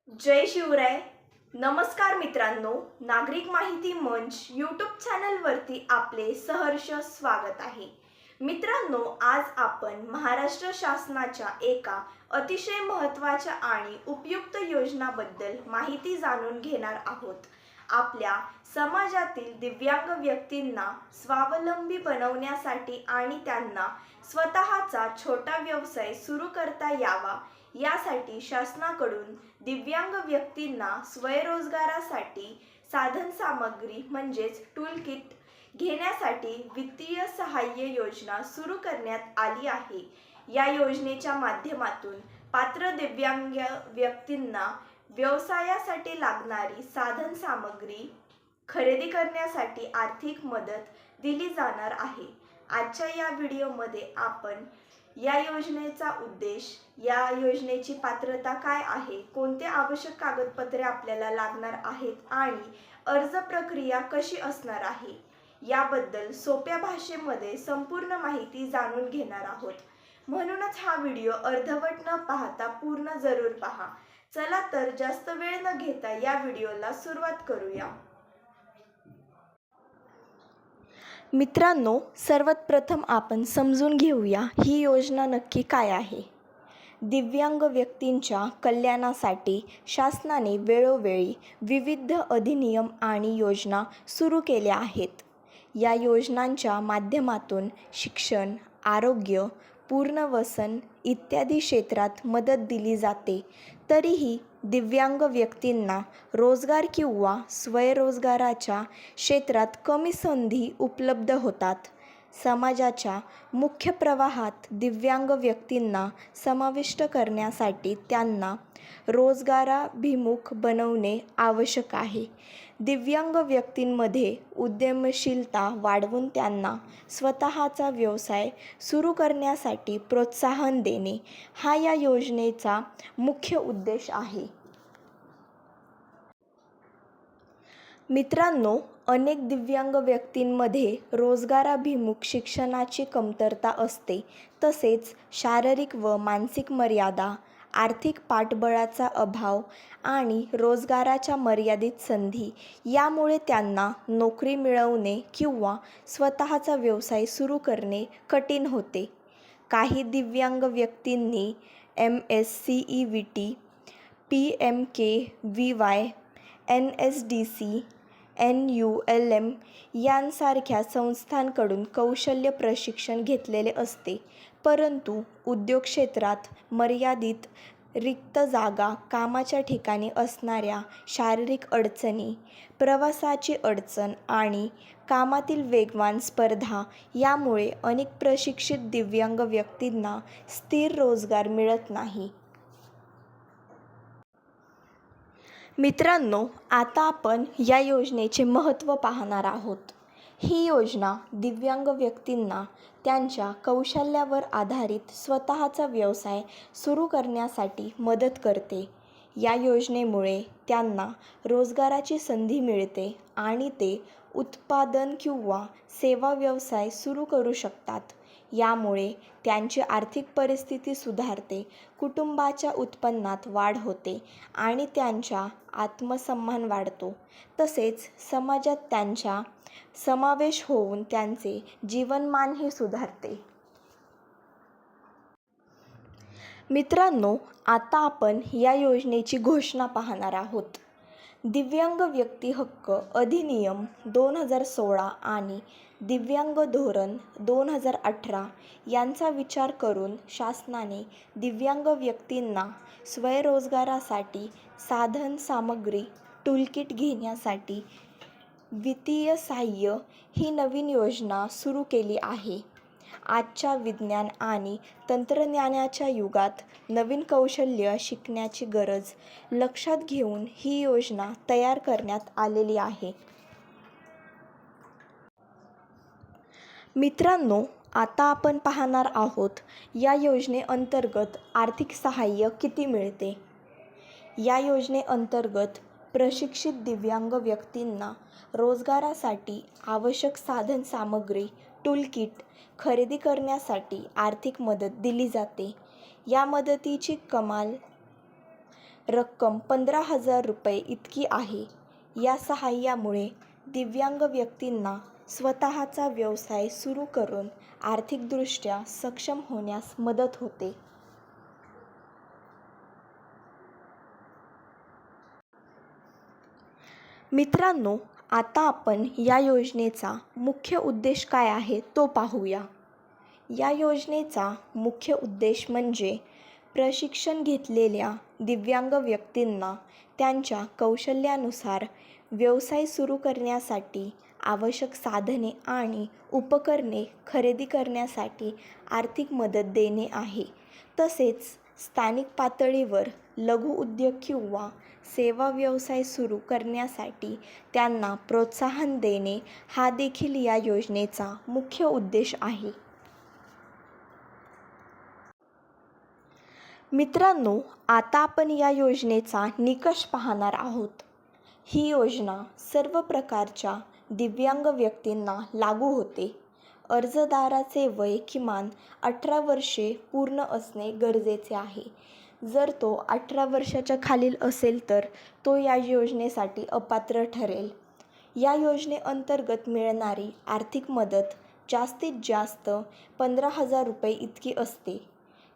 जय शिवराय. नमस्कार मित्रांनो, नागरिक माहिती मंच यूट्यूब चॅनलवरती आपले सहर्ष स्वागत आहे. मित्रांनो, आज आपण महाराष्ट्र शासनाच्या एका अतिशय महत्त्वाच्या आणि उपयुक्त योजनाबद्दल माहिती जाणून घेणार आहोत. आपल्या समाजातील दिव्यांग व्यक्तींना स्वावलंबी बनवण्यासाठी आणि त्यांना स्वतःचा छोटा व्यवसाय सुरू करता यावा यासाठी शासनाकडून दिव्यांग व्यक्तींना स्वयंरोजगारासाठी साधनसामग्री म्हणजेच टूलकिट घेण्यासाठी वित्तीय सहाय्य योजना सुरू करण्यात आली आहे. या योजनेच्या माध्यमातून पात्र दिव्यांग व्यक्तींना व्यवसायासाठी लागणारी साधनसामग्री खरेदी करण्यासाठी आर्थिक मदत दिली जाणार आहे. आजच्या या व्हिडिओमध्ये आपण या योजनेचा उद्देश, या योजनेची पात्रता काय आहे, कोणते आवश्यक कागदपत्रे आपल्याला लागणार आहेत आणि अर्ज प्रक्रिया कशी असणार आहे याबद्दल सोप्या भाषेमध्ये संपूर्ण माहिती जाणून घेणार आहोत. म्हणूनच हा व्हिडिओ अर्धवट न पाहता पूर्ण जरूर पहा. चला तर जास्त वेळ न घेता या व्हिडिओला सुरुवात करूया. मित्रांनो, सर्वात प्रथम आपण समजून घेऊया ही योजना नक्की काय आहे. दिव्यांग व्यक्तींच्या कल्याणासाठी शासनाने वेळोवेळी विविध अधिनियम आणि योजना सुरू केल्या आहेत. या योजनांच्या माध्यमातून शिक्षण, आरोग्य, पुनर्वसन इत्यादी क्षेत्रात मदत दिली जाते. तरीही दिव्यांग व्यक्तींना रोजगार किंवा स्वयंरोजगाराच्या क्षेत्रात कमी संधी उपलब्ध होतात. समाजाच्या मुख्य प्रवाहात दिव्यांग व्यक्तींना समाविष्ट करण्यासाठी त्यांना रोजगाराभिमुख बनवणे आवश्यक आहे. दिव्यांग व्यक्तींमध्ये उद्यमशीलता वाढवून त्यांना स्वतःचा व्यवसाय सुरू करण्यासाठी प्रोत्साहन देणे हा या योजनेचा मुख्य उद्देश आहे. मित्रांनो, अनेक दिव्यांग व्यक्तींमध्ये रोजगाराभिमुख शिक्षणाची कमतरता असते. तसेच शारीरिक व मानसिक मर्यादा, आर्थिक पाठबळाचा अभाव आणि रोजगाराच्या मर्यादित संधी यामुळे त्यांना नोकरी मिळवणे किंवा स्वतःचा व्यवसाय सुरू करणे कठीण होते. काही दिव्यांग व्यक्तींनी MSCEVT, PMKVY, NSDC, NULM यांसारख्या संस्थांकडून कौशल्य प्रशिक्षण घेतलेले असते. परंतु उद्योग क्षेत्रात मर्यादित रिक्त जागा, कामाच्या ठिकाणी असणाऱ्या शारीरिक अडचणी, प्रवासाची अडचण आणि कामातील वेगवान स्पर्धा यामुळे अनेक प्रशिक्षित दिव्यांग व्यक्तींना स्थिर रोजगार मिळत नाही. मित्रांनो, आता आपण या योजनेचे महत्त्व पाहणार आहोत. ही योजना दिव्यांग व्यक्तींना त्यांच्या कौशल्यावर आधारित स्वतःचा व्यवसाय सुरू करण्यासाठी मदत करते. या योजनेमुळे त्यांना रोजगाराची संधी मिळते आणि ते उत्पादन किंवा सेवा व्यवसाय सुरू करू शकतात. यामुळे त्यांची आर्थिक परिस्थिती सुधारते, कुटुंबाच्या उत्पन्नात वाढ होते आणि त्यांचा आत्मसन्मान वाढतो. तसेच समाजात त्यांचा समावेश होऊन त्यांचे जीवनमानही सुधारते. मित्रांनो, आता आपण या योजनेची घोषणा पाहणार आहोत. दिव्यांग व्यक्ती हक्क अधिनियम 2016 आणि दिव्यांग धोरण 2018 यांचा विचार करून शासनाने दिव्यांग व्यक्तींना स्वयंरोजगारासाठी साधन सामग्री टूलकिट घेण्यासाठी वित्तीय सहाय्य ही नवीन योजना सुरू केली आहे. आजच्या विज्ञान आणि तंत्रज्ञानाच्या युगात नवीन कौशल्य शिकण्याची गरज लक्षात घेऊन ही योजना तयार करण्यात आलेली आहे. मित्रांनो, आता आपण पाहणार आहोत या योजनेअंतर्गत आर्थिक सहाय्य किती मिळते. या योजनेअंतर्गत प्रशिक्षित दिव्यांग व्यक्तींना रोजगारासाठी आवश्यक साधन सामग्री टूलकिट खरेदी करण्यासाठी आर्थिक मदत दिली जाते. या मदतीची कमाल रक्कम 15,000 रुपये इतकी आहे. या सहाय्यामुळे दिव्यांग व्यक्तींना स्वतःचा व्यवसाय सुरू करून आर्थिकदृष्ट्या सक्षम होण्यास मदत होते. मित्रांनो, आता आपण या योजनेचा मुख्य उद्देश काय आहे तो पाहूया. या योजनेचा मुख्य उद्देश म्हणजे प्रशिक्षण घेतलेल्या दिव्यांग व्यक्तींना त्यांच्या कौशल्यानुसार व्यवसाय सुरू करण्यासाठी आवश्यक साधने आणि उपकरणे खरेदी करण्यासाठी आर्थिक मदत देणे आहे. तसेच स्थानिक पातळीवर लघु उद्योग किंवा सेवा व्यवसाय सुरू करण्यासाठी त्यांना प्रोत्साहन देणे हा देखील या योजनेचा मुख्य उद्देश आहे. मित्रांनो, आता आपण या योजनेचा निकष पाहणार आहोत. ही योजना सर्व प्रकारच्या दिव्यांग व्यक्तींना लागू होते. अर्जदाराचे वय किमान 18 वर्षे पूर्ण असणे गरजेचे आहे. जर तो 18 वर्षाच्या खालील असेल तर तो या योजनेसाठी अपात्र ठरेल. या योजनेअंतर्गत मिळणारी आर्थिक मदत जास्तीत जास्त 15,000 रुपये इतकी असते.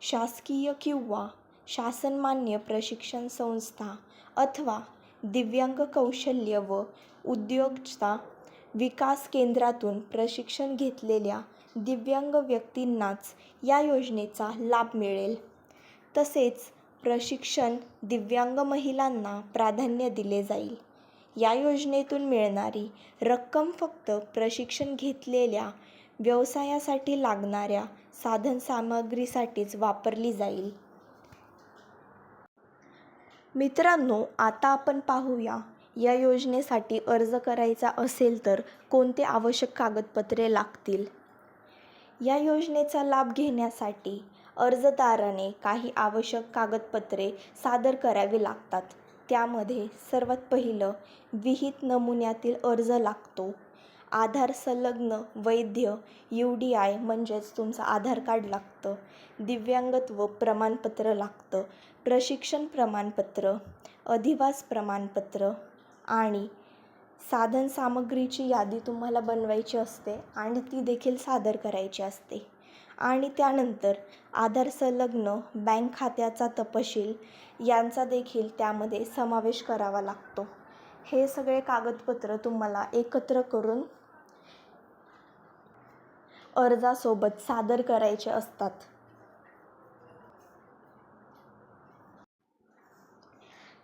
शासकीय किंवा शासनमान्य प्रशिक्षण संस्था अथवा दिव्यांग कौशल्य व उद्योजकता विकास केंद्रातून प्रशिक्षण घेतलेल्या दिव्यांग व्यक्तींनाच या योजनेचा लाभ मिळेल. तसेच प्रशिक्षण दिव्यांग महिलांना प्राधान्य दिले जाईल. या योजनेतून मिळणारी रक्कम फक्त प्रशिक्षण घेतलेल्या व्यवसायासाठी लागणाऱ्या साधनसामग्रीसाठीच वापरली जाईल. मित्रांनो, आता आपण पाहूया या योजनेसाठी अर्ज करायचा असेल तर कोणते आवश्यक कागदपत्रे लागतील. या योजनेचा लाभ घेण्यासाठी अर्जदाराने काही आवश्यक कागदपत्रे सादर करावी लागतात. त्यामध्ये सर्वात पहिलं विहित नमुन्यातील अर्ज लागतो. आधार संलग्न वैध UDI म्हणजेच तुमचं आधार कार्ड लागतं. दिव्यांगत्व प्रमाणपत्र लागतं. प्रशिक्षण प्रमाणपत्र, अधिवास प्रमाणपत्र आणि साधनसामग्रीची यादी तुम्हाला बनवायची असते आणि ती देखील सादर करायची असते. आणि त्यानंतर आधार संलग्न बँक खात्याचा तपशील यांचा देखील त्यामध्ये समावेश करावा लागतो. हे सगळे कागदपत्र तुम्हाला एकत्र करून अर्जासोबत सादर करायचे असतात.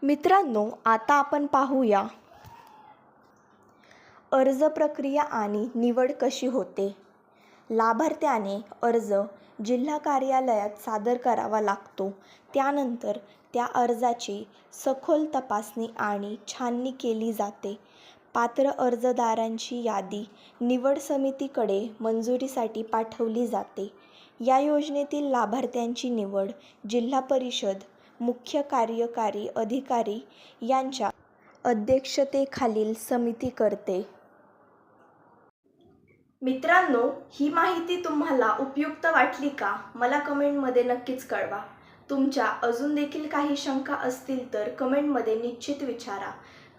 मित्रांनो, आता आपण पाहूया अर्ज प्रक्रिया आणि निवड कशी होते. लाभार्थ्याने अर्ज जिल्हा कार्यालयात सादर करावा लागतो. त्यानंतर त्या अर्जाची सखोल तपासणी आणि छाननी केली जाते. पात्र अर्जदारांची यादी निवड समितीकडे मंजुरीसाठी पाठवली जाते. या योजनेतील लाभार्थ्यांची निवड जिल्हा परिषद मुख्य कार्यकारी अधिकारी यांच्या अध्यक्षतेखालील समिती करते. मित्रांनो, ही माहिती तुम्हाला उपयुक्त वाटली का? मला कमेंटमध्ये नक्कीच कळवा. तुमच्या अजून देखील काही शंका असतील तर कमेंटमध्ये निश्चित विचारा.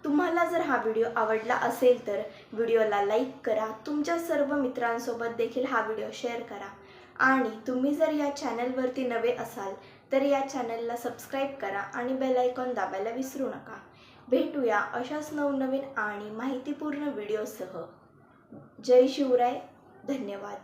तुम्हाला जर हा व्हिडिओ आवडला असेल तर व्हिडिओला लाईक करा. तुमच्या सर्व मित्रांसोबत देखील हा व्हिडिओ शेअर करा. आणि तुम्ही जर या चॅनलवरती नवे असाल तर या चॅनलला सबस्क्राईब करा आणि बेल आयकॉन दाबायला विसरू नका. भेटूया अशाच नवनवीन आणि माहितीपूर्ण व्हिडिओसह. जय शिवराय. धन्यवाद.